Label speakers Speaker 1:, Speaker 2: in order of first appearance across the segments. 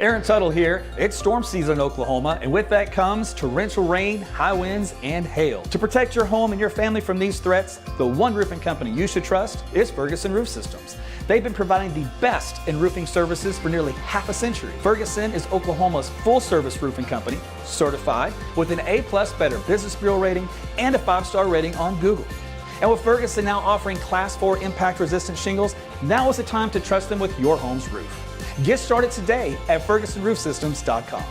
Speaker 1: Aaron Tuttle here. It's storm season in Oklahoma, and with that comes torrential rain, high winds, and hail. To protect your home and your family from these threats, the one roofing company you should trust is Ferguson Roof Systems. They've been providing the best in roofing services for nearly half a century. Ferguson is Oklahoma's full-service roofing company, certified with an A+ Better Business Bureau rating and a 5-star rating on Google. And with Ferguson now offering Class 4 impact-resistant shingles, now is the time to trust them with your home's roof. Get started today at FergusonRoofSystems.com.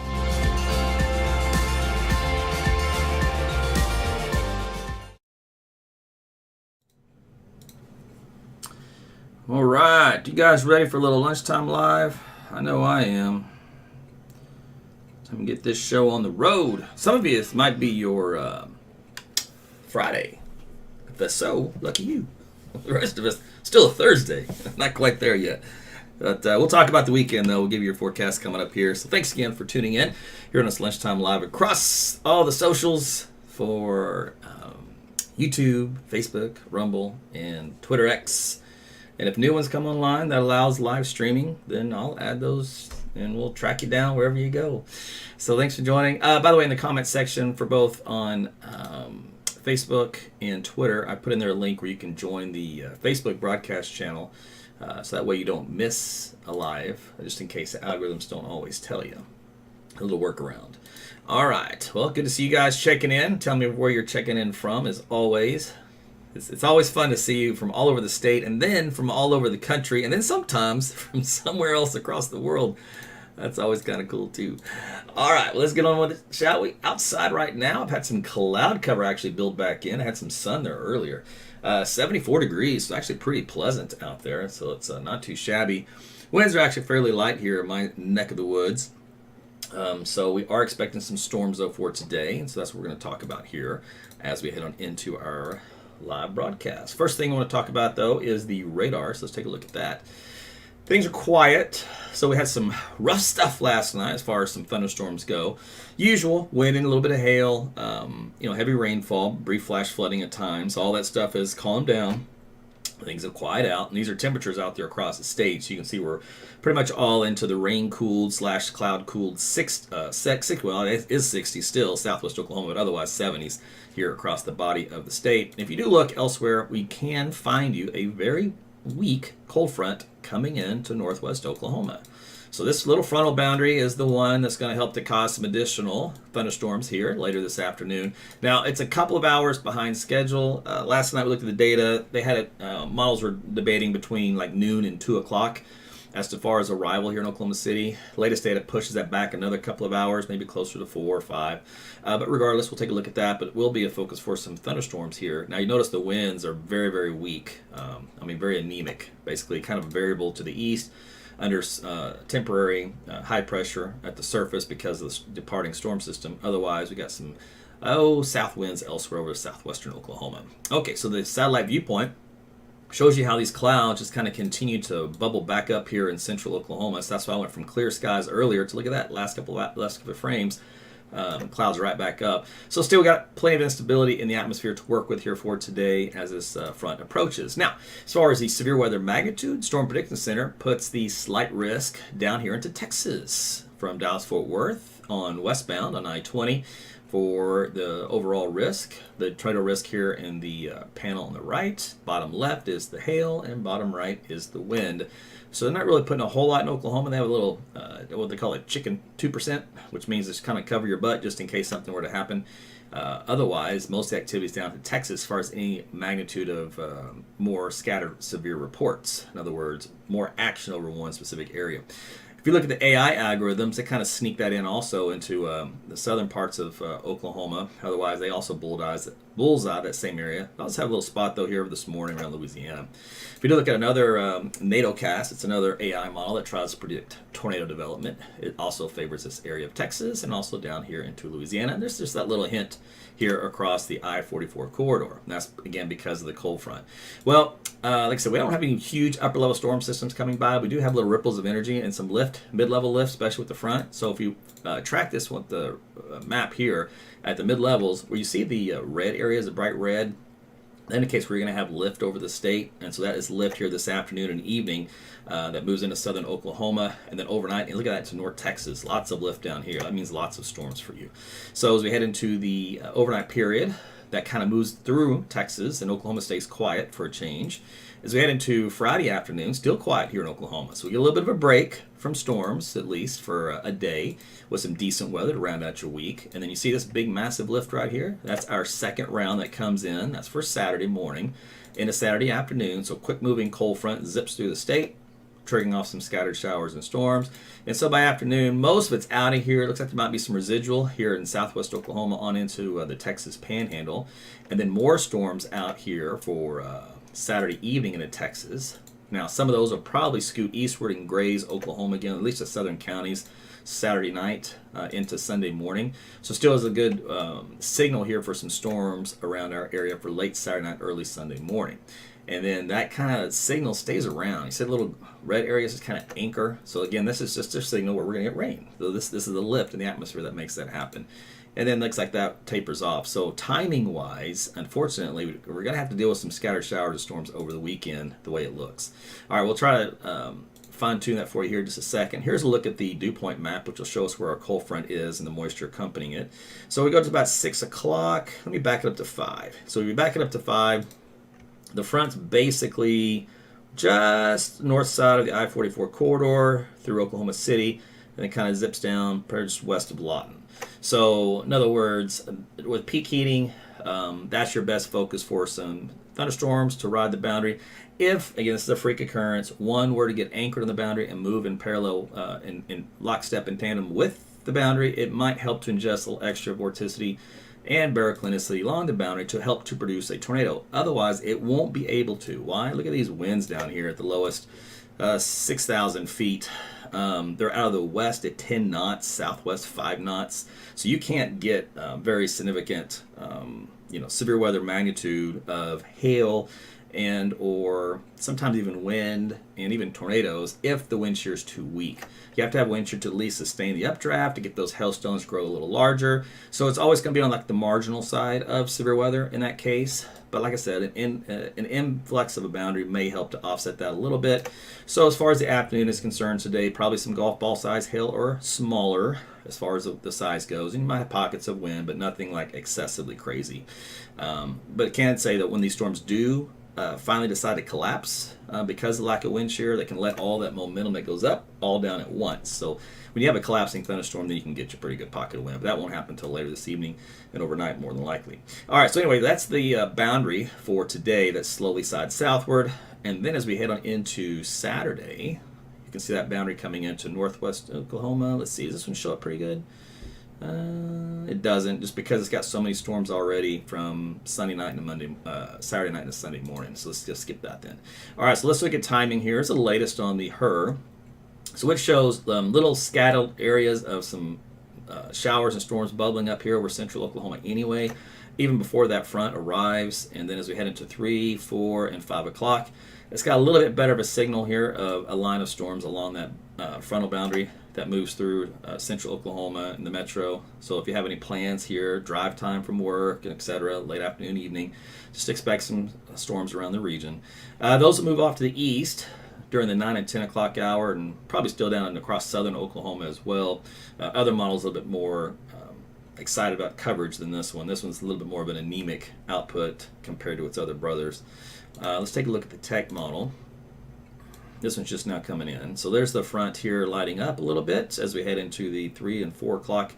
Speaker 2: All right, you guys ready for a little lunchtime live? I know I am. Time to get this show on the road. Some of you, this might be your Friday. If that's so, lucky you. The rest of us, still a Thursday. Not quite there yet. But we'll talk about the weekend, though. We'll give you your forecast coming up here. So thanks again for tuning in here on this Lunchtime Live across all the socials for YouTube, Facebook, Rumble, and Twitter X. And if new ones come online that allows live streaming, then I'll add those and we'll track you down wherever you go. So thanks for joining. By the way, in the comment section for both on Facebook and Twitter, I put in there a link where you can join the Facebook broadcast channel. So that way you don't miss a live, just in case the algorithms don't always tell you. A little workaround. All right. Well, good to see you guys checking in. Tell me where you're checking in from, as always. It's always fun to see you from all over the state, and then from all over the country, and then sometimes from somewhere else across the world. That's always kind of cool, too. All right. Well, let's get on with it, shall we? Outside right now, I've had some cloud cover actually build back in. I had some sun there earlier. 74 degrees, so actually pretty pleasant out there, so it's not too shabby. Winds are actually fairly light here in my neck of the woods. So we are expecting some storms, though, for today, and so that's what we're going to talk about here as we head on into our live broadcast. First thing I want to talk about, though, is the radar, so let's take a look at that. Things are quiet, so we had some rough stuff last night as far as some thunderstorms go. Usual, wind and a little bit of hail, heavy rainfall, brief flash flooding at times. All that stuff has calmed down. Things have quieted out, and these are temperatures out there across the state. So you can see we're pretty much all into the rain-cooled / cloud-cooled well, it is 60 still, southwest Oklahoma, but otherwise 70s here across the body of the state. And if you do look elsewhere, we can find you a very weak cold front coming into northwest Oklahoma. So this little frontal boundary is the one that's going to help to cause some additional thunderstorms here later this afternoon. Now, it's a couple of hours behind schedule. Last night we looked at the data. They had it, models were debating between like noon and 2 o'clock as to far as arrival here in Oklahoma City. Latest data pushes that back another couple of hours, maybe closer to 4 or 5. But regardless, we'll take a look at that. But it will be a focus for some thunderstorms here. Now, you notice the winds are very, very weak. Very anemic, basically kind of variable to the east under temporary high pressure at the surface because of the departing storm system. Otherwise, we got some south winds elsewhere over southwestern Oklahoma. Okay, so the satellite viewpoint shows you how these clouds just kind of continue to bubble back up here in central Oklahoma. So that's why I went from clear skies earlier to look at that last couple of frames. Clouds right back up. So still got plenty of instability in the atmosphere to work with here for today as this front approaches. Now, as far as the severe weather magnitude, Storm Prediction Center puts the slight risk down here into Texas from Dallas-Fort Worth on westbound on I-20 for the overall risk. The tornado risk here in the panel on the right. Bottom left is the hail and bottom right is the wind. So they're not really putting a whole lot in Oklahoma. They have a little, what they call it, chicken 2%, which means just kind of cover your butt just in case something were to happen. Otherwise, most activities down to Texas as far as any magnitude of more scattered severe reports. In other words, more action over one specific area. If you look at the AI algorithms, they kind of sneak that in also into the southern parts of Oklahoma. Otherwise, they also bullseye that same area. I also have a little spot, though, here this morning around Louisiana. If you do look at another NATOcast, it's another AI model that tries to predict tornado development. It also favors this area of Texas and also down here into Louisiana. And there's just that little hint here across the I-44 corridor. And that's, again, because of the cold front. Well, like I said, we don't have any huge upper-level storm systems coming by. We do have little ripples of energy and some lift, mid-level lift, especially with the front. So if you track this with the map here at the mid-levels, where you see the red areas, the bright red, That indicates we're going to have lift over the state, and so that is lift here this afternoon and evening that moves into southern Oklahoma, and then overnight, and look at that, to North Texas. Lots of lift down here. That means lots of storms for you. So as we head into the overnight period, that kind of moves through Texas, and Oklahoma stays quiet for a change. As we head into Friday afternoon, still quiet here in Oklahoma. So we get a little bit of a break from storms, at least for a day, with some decent weather to round out your week. And then you see this big, massive lift right here. That's our second round that comes in. That's for Saturday morning into Saturday afternoon. So quick moving cold front zips through the state, triggering off some scattered showers and storms. And so by afternoon, most of it's out of here. It looks like there might be some residual here in southwest Oklahoma on into the Texas Panhandle. And then more storms out here for Saturday evening into Texas. Now, some of those will probably scoot eastward and graze Oklahoma again, at least the southern counties, Saturday night into Sunday morning. So still is a good signal here for some storms around our area for late Saturday night, early Sunday morning. And then that kind of signal stays around. You said little red areas is kind of anchor. So again, this is just a signal where we're going to get rain. So this is the lift in the atmosphere that makes that happen. And then looks like that tapers off. So timing-wise, unfortunately, we're going to have to deal with some scattered showers and storms over the weekend, the way it looks. All right, we'll try to fine-tune that for you here in just a second. Here's a look at the dew point map, which will show us where our cold front is and the moisture accompanying it. So we go to about 6 o'clock. Let me back it up to 5. So if you back it up to 5, the front's basically just north side of the I-44 corridor through Oklahoma City, and it kind of zips down just west of Lawton. So, in other words, with peak heating, that's your best focus for some thunderstorms to ride the boundary. If, again, this is a freak occurrence, one were to get anchored on the boundary and move in parallel, in lockstep in tandem with the boundary, it might help to ingest a little extra vorticity and baroclinicity along the boundary to help to produce a tornado. Otherwise, it won't be able to. Why? Look at these winds down here at the lowest 6,000 feet. They're out of the west at 10 knots, southwest 5 knots. So you can't get very significant, severe weather magnitude of hail and or sometimes even wind and even tornadoes if the wind shear is too weak. You have to have wind shear to at least sustain the updraft to get those hailstones grow a little larger. So it's always going to be on like the marginal side of severe weather in that case. But like I said, an influx of a boundary may help to offset that a little bit. So as far as the afternoon is concerned today, probably some golf ball size hail or smaller as far as the size goes. And you might have pockets of wind, but nothing like excessively crazy. But I can say that when these storms do finally decide to collapse because of lack of wind shear, they can let all that momentum that goes up all down at once. So when you have a collapsing thunderstorm, then you can get your pretty good pocket of wind. But that won't happen until later this evening and overnight, more than likely. All right, so anyway, that's the boundary for today that's slowly sides southward. And then as we head on into Saturday, you can see that boundary coming into northwest Oklahoma. Let's see, does this one show up pretty good? It doesn't, just because it's got so many storms already from Sunday night to Saturday night to Sunday morning. So let's just skip that then. All right, so let's look at timing here. It's the latest on the HER. So it shows little scattered areas of some showers and storms bubbling up here over central Oklahoma anyway, even before that front arrives. And then as we head into 3, 4, and 5 o'clock, it's got a little bit better of a signal here of a line of storms along that frontal boundary that moves through central Oklahoma and the metro. So if you have any plans here, drive time from work, etc., late afternoon, evening, just expect some storms around the region. Those will move off to the east during the 9 and 10 o'clock hour, and probably still down and across southern Oklahoma as well. Other models a little bit more excited about coverage than this one. This one's a little bit more of an anemic output compared to its other brothers. Let's take a look at the tech model. This one's just now coming in. So there's the front here lighting up a little bit as we head into the 3 and 4 o'clock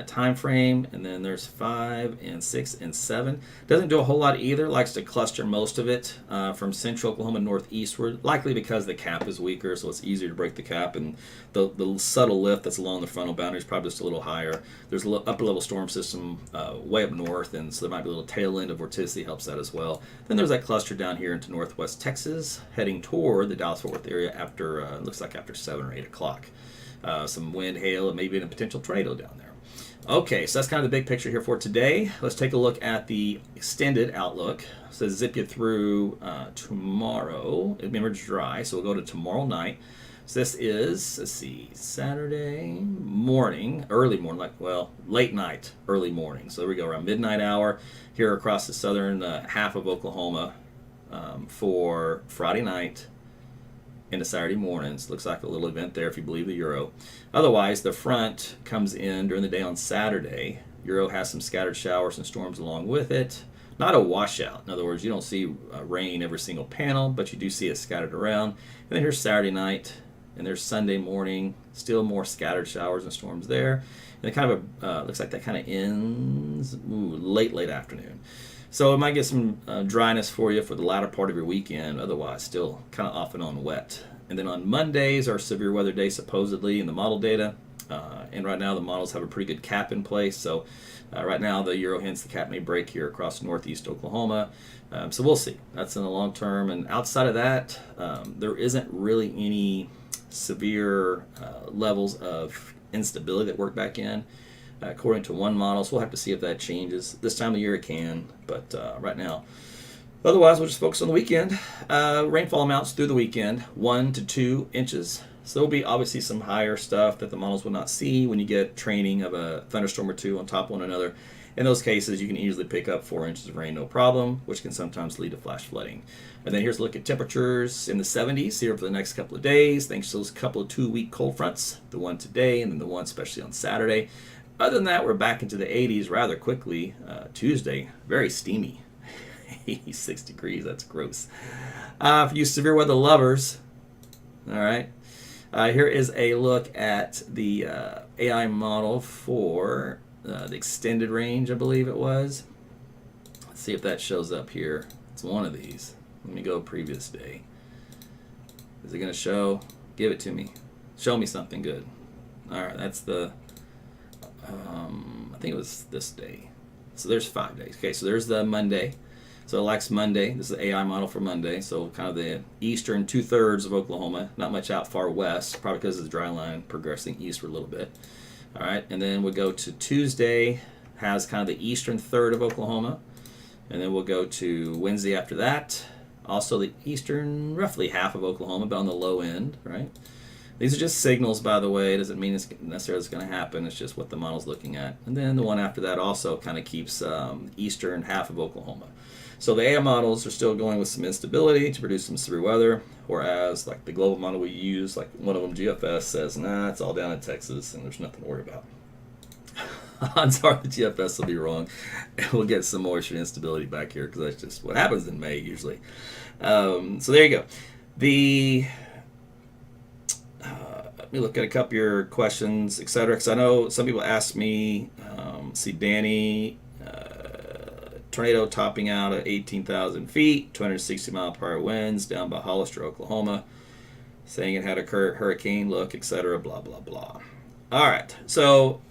Speaker 2: time frame, and then there's 5 and 6 and 7. Doesn't do a whole lot either. Likes to cluster most of it from central Oklahoma northeastward, likely because the cap is weaker, so it's easier to break the cap, and the subtle lift that's along the frontal boundary is probably just a little higher. There's a upper level storm system way up north, and so there might be a little tail end of vorticity, helps that as well. Then there's that cluster down here into northwest Texas, heading toward the Dallas-Fort Worth area after looks like after 7 or 8 o'clock. Some wind, hail, and maybe a potential tornado down there. Okay, so that's kind of the big picture here for today. Let's take a look at the extended outlook. So zip you through tomorrow. Remember, it's dry, so we'll go to tomorrow night. So this is, let's see, Saturday morning, early morning, late night, early morning. So there we go, around midnight hour here across the southern half of Oklahoma for Friday night into Saturday mornings. Looks like a little event there if you believe the Euro. Otherwise, the front comes in during the day on Saturday. Euro has some scattered showers and storms along with it. Not a washout. In other words, you don't see rain every single panel, but you do see it scattered around. And then here's Saturday night, and there's Sunday morning, still more scattered showers and storms there. And it kind of looks like that kind of ends late afternoon. So it might get some dryness for you for the latter part of your weekend. Otherwise, still kind of off and on wet. And then on Mondays are severe weather days supposedly in the model data. And right now the models have a pretty good cap in place. So right now the Euro hints the cap may break here across northeast Oklahoma. So we'll see. That's in the long term. And outside of that, there isn't really any severe levels of instability that work back in. According to one model, so we'll have to see if that changes. This time of year it can, but right now. Otherwise, we'll just focus on the weekend. Rainfall amounts through the weekend, 1 to 2 inches. So there'll be obviously some higher stuff that the models will not see when you get training of a thunderstorm or two on top of one another. In those cases, you can easily pick up 4 inches of rain, no problem, which can sometimes lead to flash flooding. And then here's a look at temperatures in the 70s here for the next couple of days, thanks to those couple of 2-week cold fronts, the one today and then the one especially on Saturday. Other than that, we're back into the 80s rather quickly. Tuesday, very steamy. 86 degrees, that's gross. For you severe weather lovers, all right, here is a look at the AI model for the extended range, I believe it was. Let's see if that shows up here. It's one of these. Let me go previous day. Is it going to show? Give it to me. Show me something good. All right, that's the... I think it was this day. So there's 5 days. Okay, so there's the Monday. So it likes Monday. This is the AI model for Monday. So kind of the eastern 2/3 of Oklahoma. Not much out far west, probably because of the dry line progressing eastward a little bit. All right, and then we'll go to Tuesday. Has kind of the eastern third of Oklahoma. And then we'll go to Wednesday after that. Also the eastern, roughly half of Oklahoma, but on the low end, right? These are just signals, by the way. It doesn't mean it's necessarily going to happen. It's just what the model's looking at. And then the one after that also kind of keeps eastern half of Oklahoma. So the AI models are still going with some instability to produce some severe weather, whereas like the global model we use, like one of them, GFS, says, nah, it's all down in Texas and there's nothing to worry about. Odds are the GFS will be wrong, and we'll get some moisture and instability back here because that's just what happens in May usually. So there you go. Let me look at a couple of your questions, etc. Because I know some people ask me, see Danny, tornado topping out at 18,000 feet, 260 mile per hour winds down by Hollister, Oklahoma, saying it had a hurricane look, etc. Blah, blah, blah. All right. So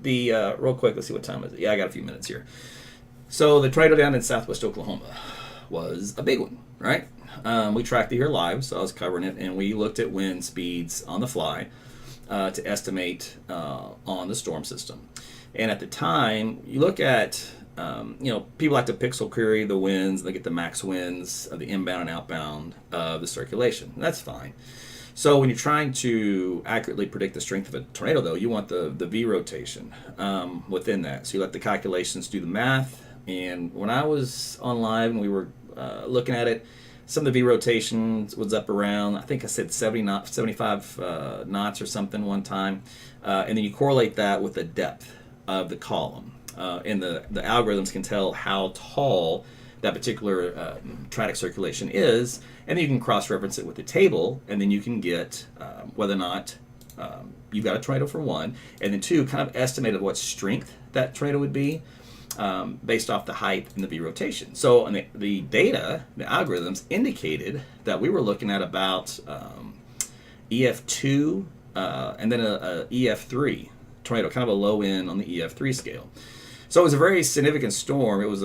Speaker 2: the real quick, let's see what time is it. Yeah, I got a few minutes here. So the tornado down in southwest Oklahoma was a big one, right? We tracked it here live, so I was covering it, and we looked at wind speeds on the fly to estimate on the storm system. And at the time, you look at, people like to pixel query the winds, they get the max winds of the inbound and outbound of the circulation. That's fine. So when you're trying to accurately predict the strength of a tornado, though, you want the V rotation within that. So you let the calculations do the math. And when I was on live and we were looking at it, some of the V rotations was up around, I think I said 75 knots or something one time. And then you correlate that with the depth of the column. And the algorithms can tell how tall that particular tragic circulation is. And then you can cross-reference it with the table, and then you can get whether or not you've got a tornado for one, and then two, kind of estimate what strength that tornado would be. Based off the height and the V rotation. So the data, the algorithms indicated that we were looking at about EF2 and then a EF3 tornado, kind of a low end on the EF3 scale. So it was a very significant storm. It was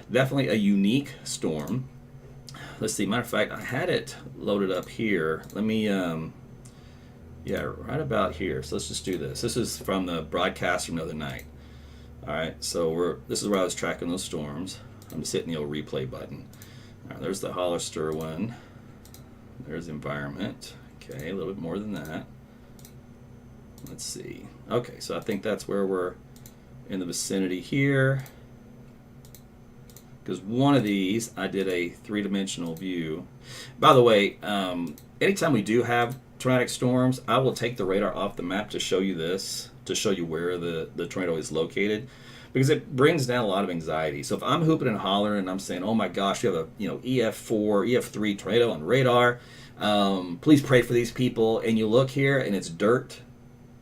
Speaker 2: definitely a unique storm. Let's see, matter of fact, I had it loaded up here. Let me, right about here. So let's just do this. This is from the broadcast from the other night. All right, so this is where I was tracking those storms. I'm just hitting the old replay button. All right, there's the Hollister one. There's environment. Okay, a little bit more than that. Let's see. Okay, so I think that's where we're in the vicinity here. Because one of these, I did a three-dimensional view. By the way, anytime we do have tornadic storms, I will take the radar off the map to show you this, to show you where the tornado is located, because it brings down a lot of anxiety. So if I'm hooping and hollering and I'm saying, oh my gosh, you have a EF4, EF3 tornado on radar, please pray for these people, and you look here and it's dirt.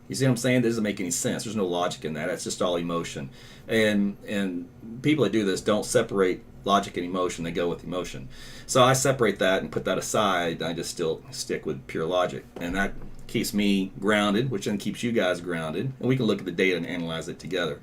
Speaker 2: You see what I'm saying? This doesn't make any sense. There's no logic in that. It's just all emotion. And people that do this don't separate logic and emotion. They go with emotion. So I separate that and put that aside. I just still stick with pure logic. And that keeps me grounded, which then keeps you guys grounded. And we can look at the data and analyze it together.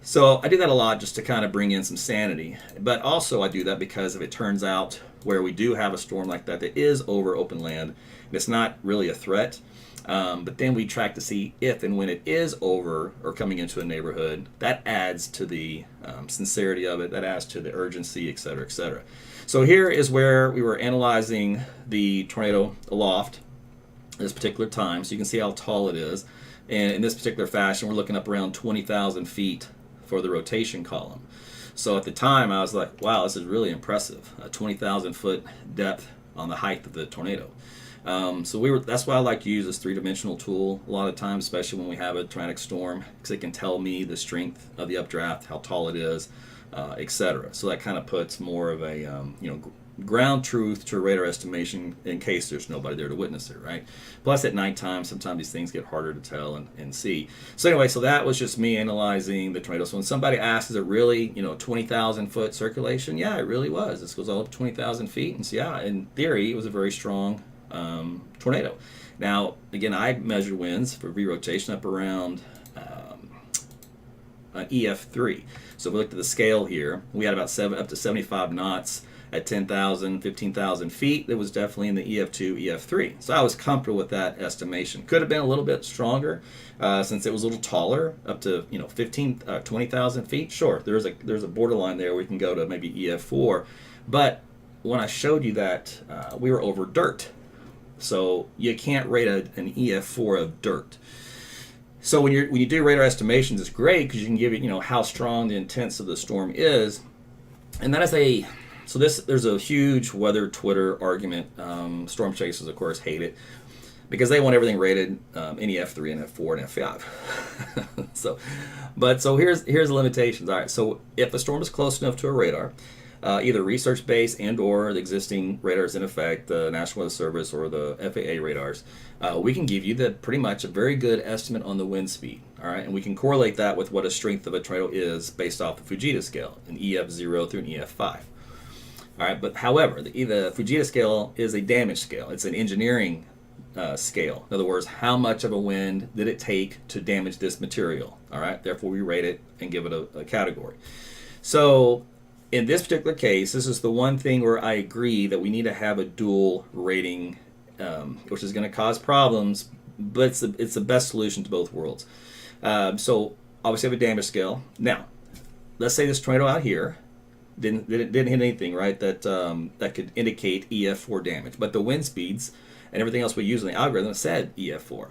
Speaker 2: So I do that a lot just to kind of bring in some sanity. But also I do that because if it turns out where we do have a storm like that is over open land, and it's not really a threat, but then we track to see if and when it is over or coming into a neighborhood. That adds to the sincerity of it. That adds to the urgency, et cetera, et cetera. So here is where we were analyzing the tornado aloft at this particular time. So you can see how tall it is. And in this particular fashion, we're looking up around 20,000 feet for the rotation column. So at the time, I was like, wow, this is really impressive. A 20,000 foot depth on the height of the tornado. That's why I like to use this three-dimensional tool a lot of times, especially when we have a tornadic storm, because it can tell me the strength of the updraft, how tall it is, etc. So that kind of puts more of a ground truth to radar estimation in case there's nobody there to witness it, right? Plus at nighttime, sometimes these things get harder to tell and see. So anyway, so that was just me analyzing the tornado. So when somebody asks, is it really 20,000 foot circulation? Yeah, it really was. This goes all up 20,000 feet, and so yeah, in theory, it was a very strong tornado. Now, again, I measured winds for V-rotation up around EF3. So if we looked at the scale here, we had about up to 75 knots at 10,000, 15,000 feet. It was definitely in the EF2, EF3. So I was comfortable with that estimation. Could have been a little bit stronger since it was a little taller, up to 20,000 feet. Sure, there's a borderline there where we can go to maybe EF4. But when I showed you that, we were over dirt. So you can't rate an EF4 of dirt. So when you do radar estimations, it's great because you can give it how strong the intense of the storm is, and that is there's a huge weather Twitter argument. Storm chasers, of course, hate it because they want everything rated in EF3 and F4 and F5. So here's the limitations. All right, so if a storm is close enough to a radar, either research-based and or the existing radars in effect, the National Weather Service or the FAA radars, we can give you pretty much a very good estimate on the wind speed. All right, and we can correlate that with what a strength of a tornado is based off the Fujita scale, an EF0 through an EF5. All right, but however, the Fujita scale is a damage scale. It's an engineering scale. In other words, how much of a wind did it take to damage this material? All right, therefore we rate it and give it a category. So in this particular case, this is the one thing where I agree that we need to have a dual rating, which is going to cause problems, but it's the best solution to both worlds. So obviously have a damage scale. Now, let's say this tornado out here didn't hit anything, right, that could indicate EF4 damage, but the wind speeds and everything else we use in the algorithm said EF4.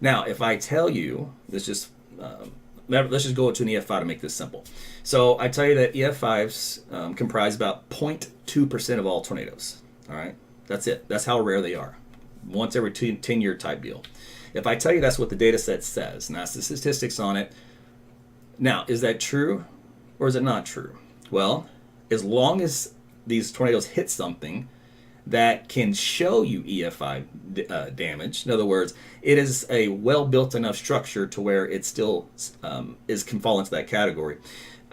Speaker 2: Now, if I tell you, let's just go to an EF5 to make this simple. So I tell you that EF5s comprise about 0.2% of all tornadoes. All right, that's it. That's how rare they are. Once every 10-year type deal. If I tell you that's what the data set says, and that's the statistics on it, now, is that true or is it not true? Well, as long as these tornadoes hit something that can show you EF5 damage. In other words, it is a well-built enough structure to where it still can fall into that category,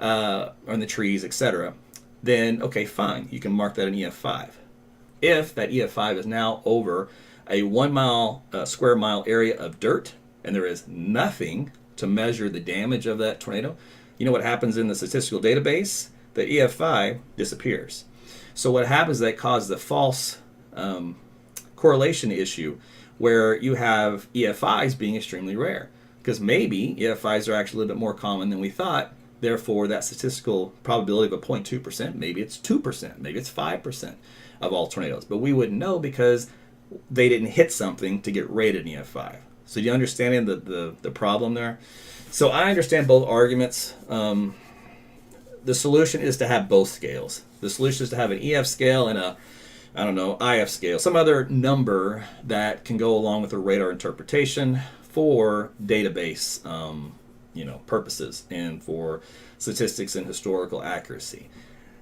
Speaker 2: or in the trees, etc. Then, okay, fine, you can mark that an EF5. If that EF5 is now over a 1 square mile area of dirt, and there is nothing to measure the damage of that tornado, you know what happens in the statistical database? The EF5 disappears. So what happens is that causes a false correlation issue where you have EF5s being extremely rare. Because maybe EF5s are actually a little bit more common than we thought. Therefore, that statistical probability of a 0.2%, maybe it's 2%, maybe it's 5% of all tornadoes. But we wouldn't know because they didn't hit something to get rated an EF5. So you understanding the problem there? So I understand both arguments. The solution is to have both scales. The solution is to have an EF scale and a, I don't know, IF scale, some other number that can go along with the radar interpretation for database, purposes and for statistics and historical accuracy.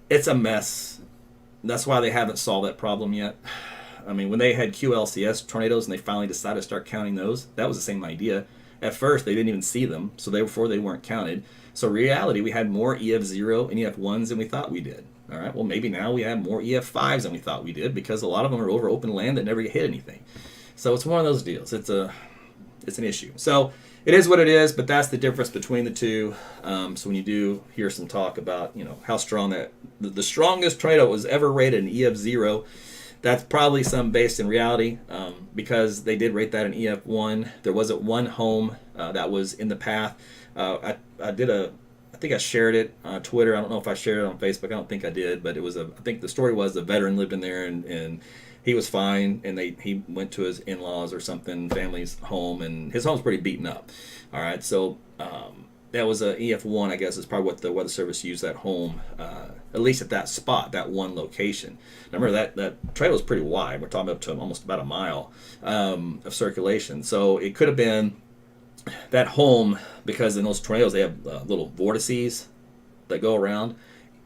Speaker 2: It's a mess. That's why they haven't solved that problem yet. I mean, when they had QLCS tornadoes and they finally decided to start counting those, that was the same idea. At first, they didn't even see them, so therefore they weren't counted. So in reality, we had more EF0 and EF1s than we thought we did. All right, well, maybe now we have more EF5s than we thought we did because a lot of them are over open land that never hit anything. So it's one of those deals. It's an issue. So it is what it is, but that's the difference between the two. So when you do hear some talk about, how strong the strongest tornado was ever rated in EF0, that's probably some based in reality, because they did rate that in EF1. There wasn't one home that was in the path. I think I shared it on Twitter. I don't know if I shared it on Facebook. I don't think I did, but I think the story was the veteran lived in there and he was fine, and he went to his in-laws or something, family's home, and his home's pretty beaten up. All right, so that was a EF1, I guess, is probably what the Weather Service used that home, at least at that spot, that one location. Now remember that trail was pretty wide. We're talking up to almost about a mile of circulation. So it could have been that home, because in those tornadoes they have little vortices that go around,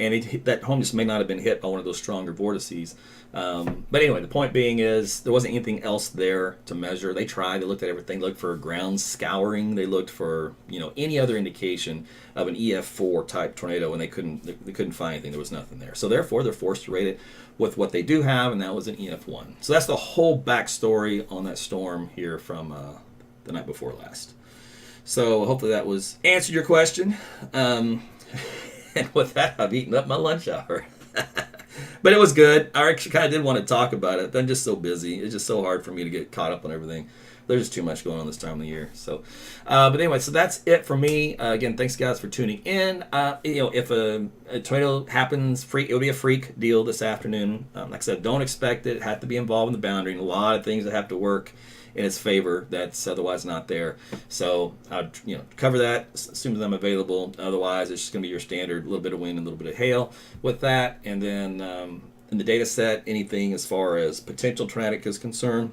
Speaker 2: and that home just may not have been hit by one of those stronger vortices. But anyway, the point being is there wasn't anything else there to measure. They tried. They looked at everything. They looked for ground scouring. They looked for any other indication of an EF4 type tornado, and they couldn't find anything. There was nothing there. So therefore, they're forced to rate it with what they do have, and that was an EF1. So that's the whole backstory on that storm here from the night before last. So hopefully that was answered your question. And with that, I've eaten up my lunch hour. But it was good. I actually kind of did want to talk about it, but I'm just so busy. It's just so hard for me to get caught up on everything. There's just too much going on this time of the year. So, but anyway, so that's it for me. Again, thanks guys for tuning in. If a tornado happens, it'll be a freak deal this afternoon. Like I said, don't expect it. Have to be involved in the boundary, and a lot of things that have to work in its favor that's otherwise not there. So I'll cover that as soon as I'm available. Otherwise, it's just going to be your standard little bit of wind and a little bit of hail with that. And then in the data set, anything as far as potential tornadic is concerned,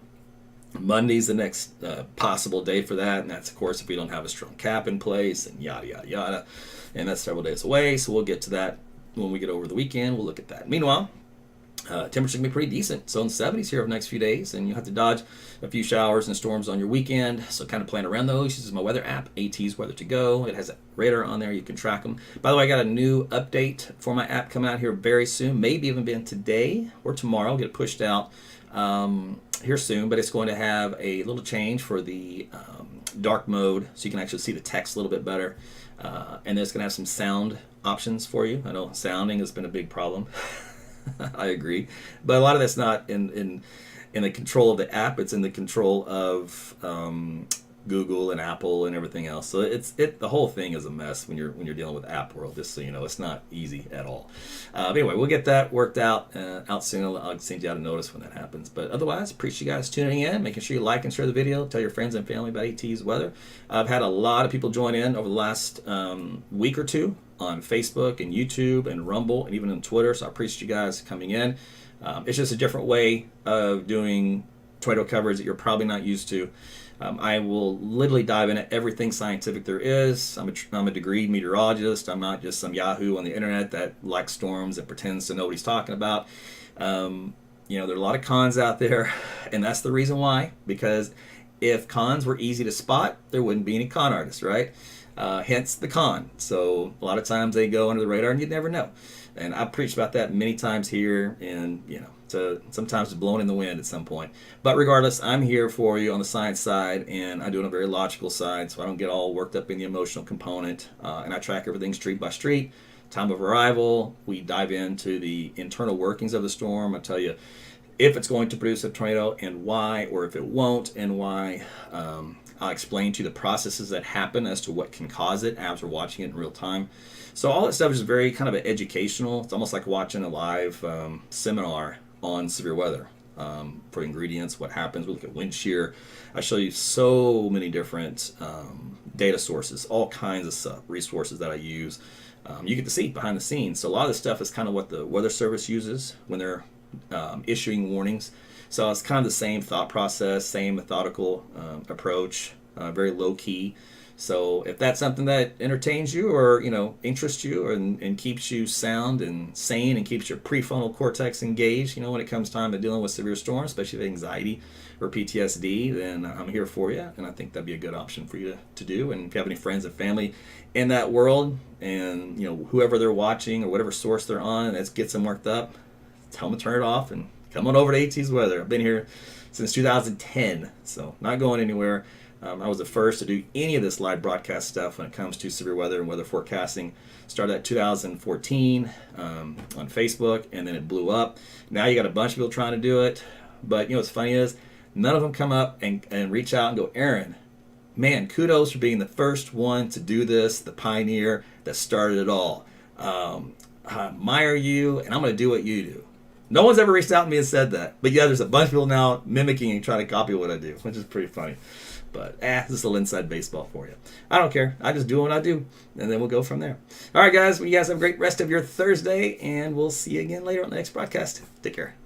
Speaker 2: Monday's the next possible day for that. And that's, of course, if we don't have a strong cap in place and yada, yada, yada. And that's several days away. So we'll get to that when we get over the weekend. We'll look at that. Meanwhile, temperatures can be pretty decent. So in the 70s here over the next few days, and you'll have to dodge a few showers and storms on your weekend. So kind of plan around those. This is my weather app, AT's Weather to Go. It has a radar on there. You can track them. By the way, I got a new update for my app coming out here very soon. Maybe even been today or tomorrow. Get it pushed out here soon. But it's going to have a little change for the dark mode, so you can actually see the text a little bit better. And then it's going to have some sound options for you. I know sounding has been a big problem. I agree, but a lot of that's not in the control of the app. It's in the control of Google and Apple and everything else. So the whole thing is a mess when you're dealing with app world. Just so you know, it's not easy at all. But anyway, we'll get that worked out soon. I'll send you out a notice when that happens. But otherwise, appreciate you guys tuning in, making sure you like and share the video, tell your friends and family about AT's weather. I've had a lot of people join in over the last week or two on Facebook and YouTube and Rumble and even on Twitter. So I appreciate you guys coming in. It's just a different way of doing tornado coverage that you're probably not used to. I will literally dive into everything scientific there is. I'm a degree meteorologist. I'm not just some yahoo on the internet that likes storms and pretends to know what he's talking about. There are a lot of cons out there, and that's the reason why. Because if cons were easy to spot, there wouldn't be any con artists, right? Hence the con. So a lot of times they go under the radar and you'd never know. And I've preached about that many times here, and sometimes it's blowing in the wind at some point. But regardless, I'm here for you on the science side, and I do it on a very logical side, so I don't get all worked up in the emotional component. And I track everything street by street, time of arrival. We dive into the internal workings of the storm. I tell you if it's going to produce a tornado and why, or if it won't and why. I'll explain to you the processes that happen as to what can cause it as we're watching it in real time. So all that stuff is very kind of educational. It's almost like watching a live seminar on severe weather. for ingredients, what happens. We look at wind shear. I show you so many different data sources, all kinds of stuff, resources that I use. You get to see behind the scenes. So a lot of this stuff is kind of what the Weather Service uses when they're issuing warnings. So it's kind of the same thought process, same methodical approach, very low key. So if that's something that entertains you or, interests you and keeps you sound and sane and keeps your prefrontal cortex engaged, when it comes time to dealing with severe storms, especially with anxiety or PTSD, then I'm here for you. And I think that'd be a good option for you to do. And if you have any friends and family in that world and, whoever they're watching or whatever source they're on and that gets them worked up, tell them to turn it off and come on over to AT's Weather. I've been here since 2010, so not going anywhere. I was the first to do any of this live broadcast stuff when it comes to severe weather and weather forecasting. Started at 2014 on Facebook, and then it blew up. Now you got a bunch of people trying to do it, but what's funny is none of them come up and reach out and go, Aaron, man, kudos for being the first one to do this, the pioneer that started it all. I admire you, and I'm going to do what you do. No one's ever reached out to me and said that, but yeah, there's a bunch of people now mimicking and trying to copy what I do, which is pretty funny. But this is a little inside baseball for you. I don't care. I just do what I do, and then we'll go from there. All right, guys. Well, you guys have a great rest of your Thursday, and we'll see you again later on the next broadcast. Take care.